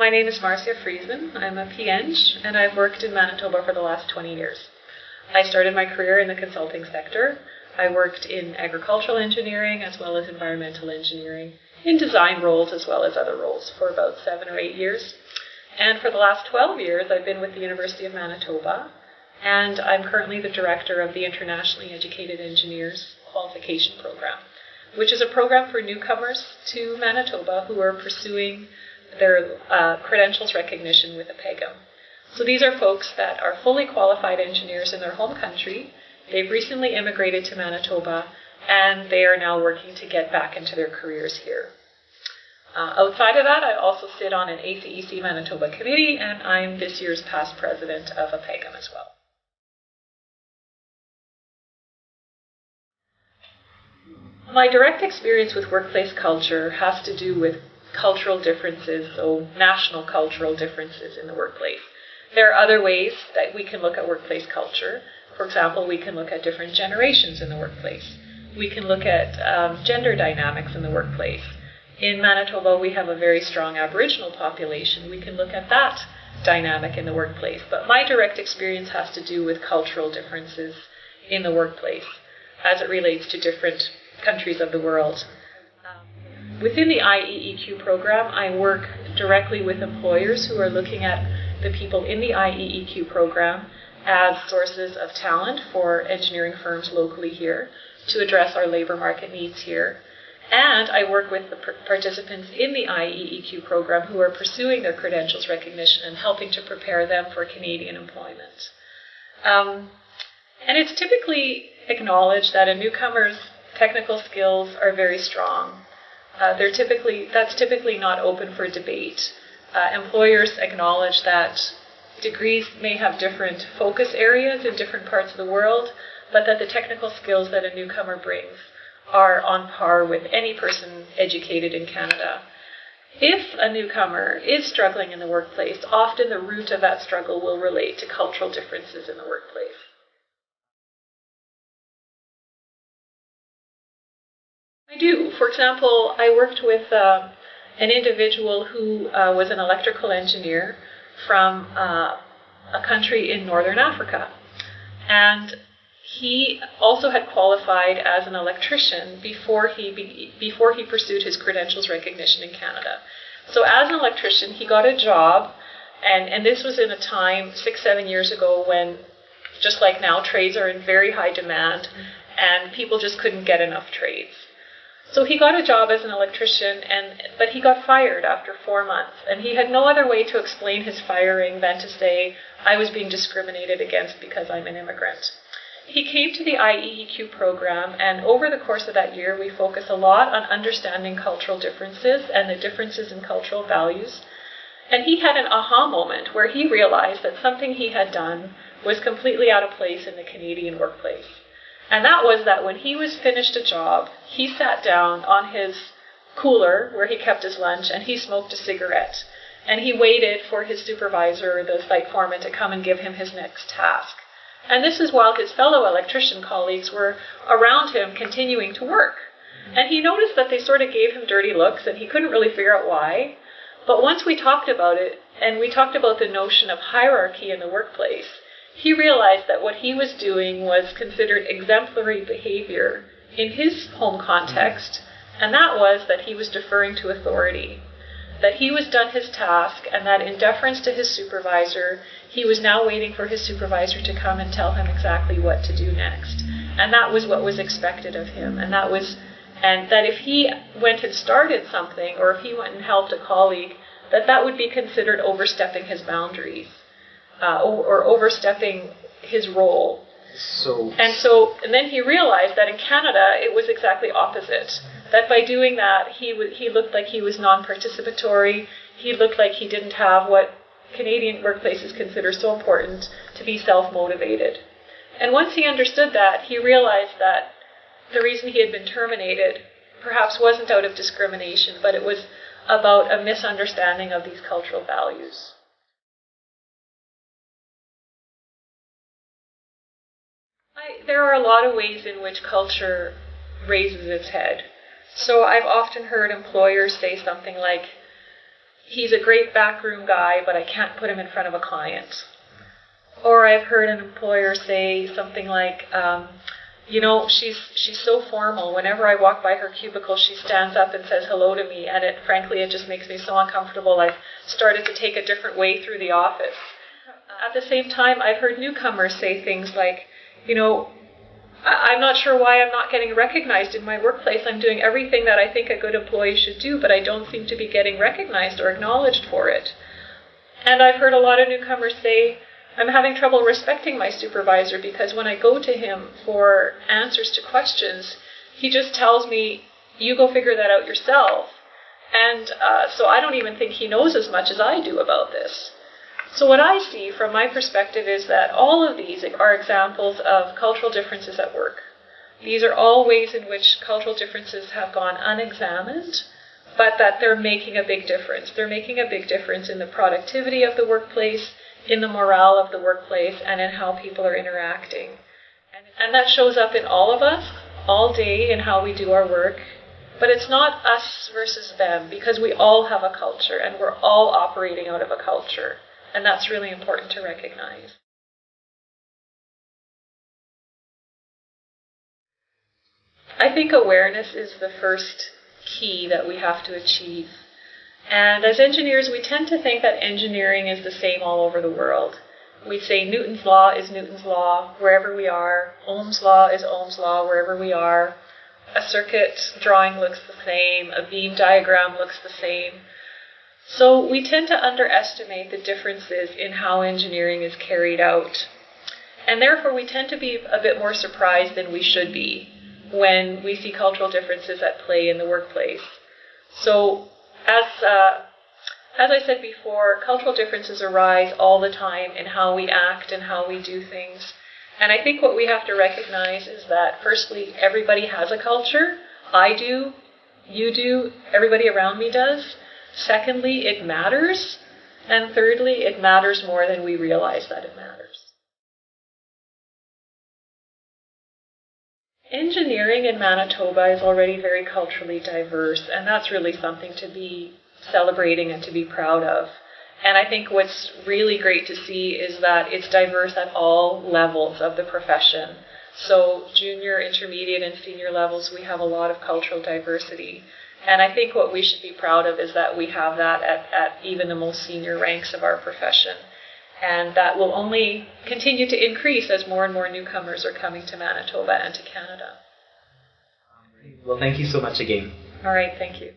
My name is Marcia Friesen. I'm a PEng, and I've worked in Manitoba for the last 20 years. I started my career in the consulting sector. I worked in agricultural engineering as well as environmental engineering, in design roles as well as other roles for about 7 or 8 years. And for the last 12 years, I've been with the University of Manitoba, and I'm currently the director of the Internationally Educated Engineers Qualification Program, which is a program for newcomers to Manitoba who are pursuing their credentials recognition with a PEGM. So these are folks that are fully qualified engineers in their home country. They've recently immigrated to Manitoba, and they are now working to get back into their careers here. Outside of that, I also sit on an ACEC Manitoba committee, and I'm this year's past president of a PEGM as well. My direct experience with workplace culture has to do with cultural differences, so national cultural differences in the workplace. There are other ways that we can look at workplace culture. For example, we can look at different generations in the workplace. We can look at gender dynamics in the workplace. In Manitoba, we have a very strong Aboriginal population. We can look at that dynamic in the workplace. But my direct experience has to do with cultural differences in the workplace as it relates to different countries of the world. Within the IEEQ program, I work directly with employers who are looking at the people in the IEEQ program as sources of talent for engineering firms locally here to address our labor market needs here. And I work with the participants in the IEEQ program who are pursuing their credentials recognition and helping to prepare them for Canadian employment. And it's typically acknowledged that a newcomer's technical skills are very strong. That's typically not open for debate. Employers acknowledge that degrees may have different focus areas in different parts of the world, but that the technical skills that a newcomer brings are on par with any person educated in Canada. If a newcomer is struggling in the workplace, often the root of that struggle will relate to cultural differences in the workplace. I do. For example, I worked with an individual who was an electrical engineer from a country in northern Africa. And he also had qualified as an electrician before he pursued his credentials recognition in Canada. So as an electrician, he got a job, and this was in a time 6-7 years ago when, just like now, trades are in very high demand, and people just couldn't get enough trades. So he got a job as an electrician, but he got fired after 4 months, and he had no other way to explain his firing than to say, I was being discriminated against because I'm an immigrant. He came to the IEEQ program, and over the course of that year, we focus a lot on understanding cultural differences and the differences in cultural values. And he had an aha moment where he realized that something he had done was completely out of place in the Canadian workplace. And that was that when he was finished a job, he sat down on his cooler where he kept his lunch and he smoked a cigarette. And he waited for his supervisor, the site foreman, to come and give him his next task. And this is while his fellow electrician colleagues were around him continuing to work. And he noticed that they sort of gave him dirty looks and he couldn't really figure out why. But once we talked about it, and we talked about the notion of hierarchy in the workplace, he realized that what he was doing was considered exemplary behavior in his home context, and that was that he was deferring to authority, that he was done his task, and that in deference to his supervisor, he was now waiting for his supervisor to come and tell him exactly what to do next. And that was what was expected of him, and that if he went and started something, or if he went and helped a colleague, that would be considered overstepping his boundaries. Or overstepping his role. And then he realized that in Canada it was exactly opposite. That by doing that he looked like he was non-participatory. He looked like he didn't have what Canadian workplaces consider so important, to be self-motivated. And once he understood that, he realized that the reason he had been terminated perhaps wasn't out of discrimination, but it was about a misunderstanding of these cultural values. There are a lot of ways in which culture raises its head. So I've often heard employers say something like, he's a great backroom guy, but I can't put him in front of a client. Or I've heard an employer say something like, you know, she's so formal. Whenever I walk by her cubicle, she stands up and says hello to me, and frankly, it just makes me so uncomfortable. I've started to take a different way through the office. At the same time, I've heard newcomers say things like, you know, I'm not sure why I'm not getting recognized in my workplace. I'm doing everything that I think a good employee should do, but I don't seem to be getting recognized or acknowledged for it. And I've heard a lot of newcomers say, I'm having trouble respecting my supervisor because when I go to him for answers to questions, he just tells me, you go figure that out yourself. And so I don't even think he knows as much as I do about this. So what I see from my perspective is that all of these are examples of cultural differences at work. These are all ways in which cultural differences have gone unexamined, but that they're making a big difference. They're making a big difference in the productivity of the workplace, in the morale of the workplace, and in how people are interacting. And that shows up in all of us, all day, in how we do our work. But it's not us versus them, because we all have a culture, and we're all operating out of a culture. And that's really important to recognize. I think awareness is the first key that we have to achieve. And as engineers, we tend to think that engineering is the same all over the world. We say Newton's law is Newton's law wherever we are. Ohm's law is Ohm's law wherever we are. A circuit drawing looks the same. A beam diagram looks the same. So we tend to underestimate the differences in how engineering is carried out. And therefore we tend to be a bit more surprised than we should be when we see cultural differences at play in the workplace. So as I said before, cultural differences arise all the time in how we act and how we do things. And I think what we have to recognize is that, firstly, everybody has a culture. I do, you do, everybody around me does. Secondly, it matters. And thirdly, it matters more than we realize that it matters. Engineering in Manitoba is already very culturally diverse, and that's really something to be celebrating and to be proud of. And I think what's really great to see is that it's diverse at all levels of the profession. So junior, intermediate, and senior levels, we have a lot of cultural diversity. And I think what we should be proud of is that we have that at even the most senior ranks of our profession. And that will only continue to increase as more and more newcomers are coming to Manitoba and to Canada. Well, thank you so much again. All right, thank you.